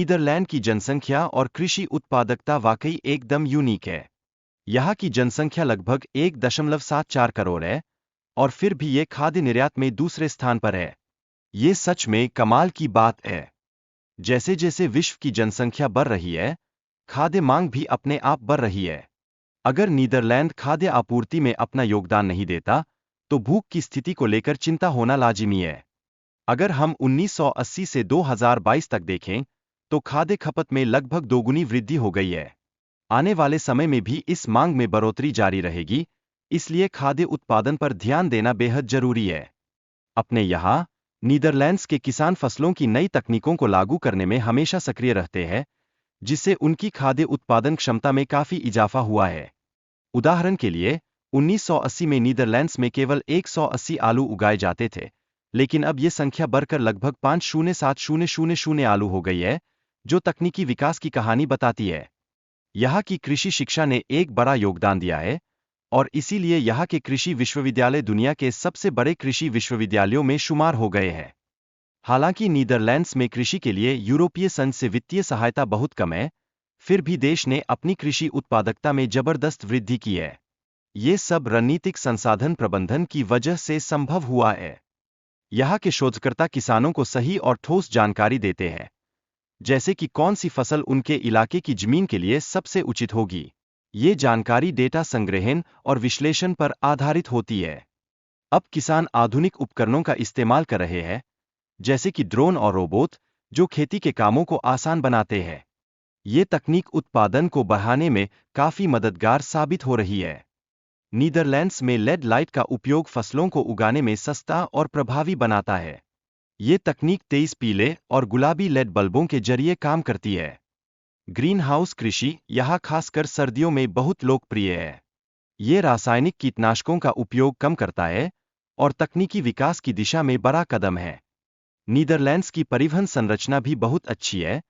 Netherlands की जनसंख्या और कृषि उत्पादकता वाकई एकदम यूनिक है। यहाँ की जनसंख्या लगभग 1.74 करोड़ है और फिर भी ये खाद्य निर्यात में दूसरे स्थान पर है। ये सच में कमाल की बात है। जैसे जैसे विश्व की जनसंख्या बढ़ रही है, खाद्य मांग भी अपने आप बढ़ रही है। अगर नीदरलैंड खाद्य आपूर्ति में अपना योगदान नहीं देता, तो भूख की स्थिति को लेकर चिंता होना लाजिमी है। अगर हम 1980 से 2022 तक देखें, तो खाद्य खपत में लगभग दोगुनी वृद्धि हो गई है। आने वाले समय में भी इस मांग में बढ़ोतरी जारी रहेगी, इसलिए खाद्य उत्पादन पर ध्यान देना बेहद जरूरी है। अपने यहाँ, नीदरलैंड्स के किसान फसलों की नई तकनीकों को लागू करने में हमेशा सक्रिय रहते हैं, जिससे उनकी खाद्य उत्पादन क्षमता में काफी इजाफा हुआ है। उदाहरण के लिए, 1980 में नीदरलैंड्स में केवल 180 आलू उगाए जाते थे, लेकिन अब ये संख्या बढ़कर लगभग 5,07,000 आलू हो गई है, जो तकनीकी विकास की कहानी बताती है। यहाँ की कृषि शिक्षा ने एक बड़ा योगदान दिया है, और इसीलिए यहाँ के कृषि विश्वविद्यालय दुनिया के सबसे बड़े कृषि विश्वविद्यालयों में शुमार हो गए हैं। हालांकि नीदरलैंड्स में कृषि के लिए यूरोपीय संघ से वित्तीय सहायता बहुत कम है, फिर भी देश ने अपनी कृषि उत्पादकता में जबरदस्त वृद्धि की है। ये सब रणनीतिक संसाधन प्रबंधन की वजह से संभव हुआ है। यहाँ के शोधकर्ता किसानों को सही और ठोस जानकारी देते हैं, जैसे कि कौन सी फसल उनके इलाके की जमीन के लिए सबसे उचित होगी। ये जानकारी डेटा संग्रहण और विश्लेषण पर आधारित होती है। अब किसान आधुनिक उपकरणों का इस्तेमाल कर रहे हैं, जैसे कि ड्रोन और रोबोट, जो खेती के कामों को आसान बनाते हैं। ये तकनीक उत्पादन को बढ़ाने में काफी मददगार साबित हो रही है। नीदरलैंड्स में लेड लाइट का उपयोग फसलों को उगाने में सस्ता और प्रभावी बनाता है। ये तकनीक तेज पीले और गुलाबी लेड बल्बों के जरिए काम करती है। ग्रीन हाउस कृषि यहाँ खासकर सर्दियों में बहुत लोकप्रिय है। ये रासायनिक कीटनाशकों का उपयोग कम करता है और तकनीकी विकास की दिशा में बड़ा कदम है। नीदरलैंड्स की परिवहन संरचना भी बहुत अच्छी है,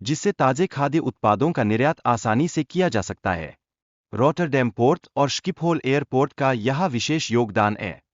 जिससे ताजे खाद्य उत्पादों का निर्यात आसानी से किया जा सकता है। रॉटरडैम पोर्ट और स्किपहोल एयरपोर्ट का यहाँ विशेष योगदान है।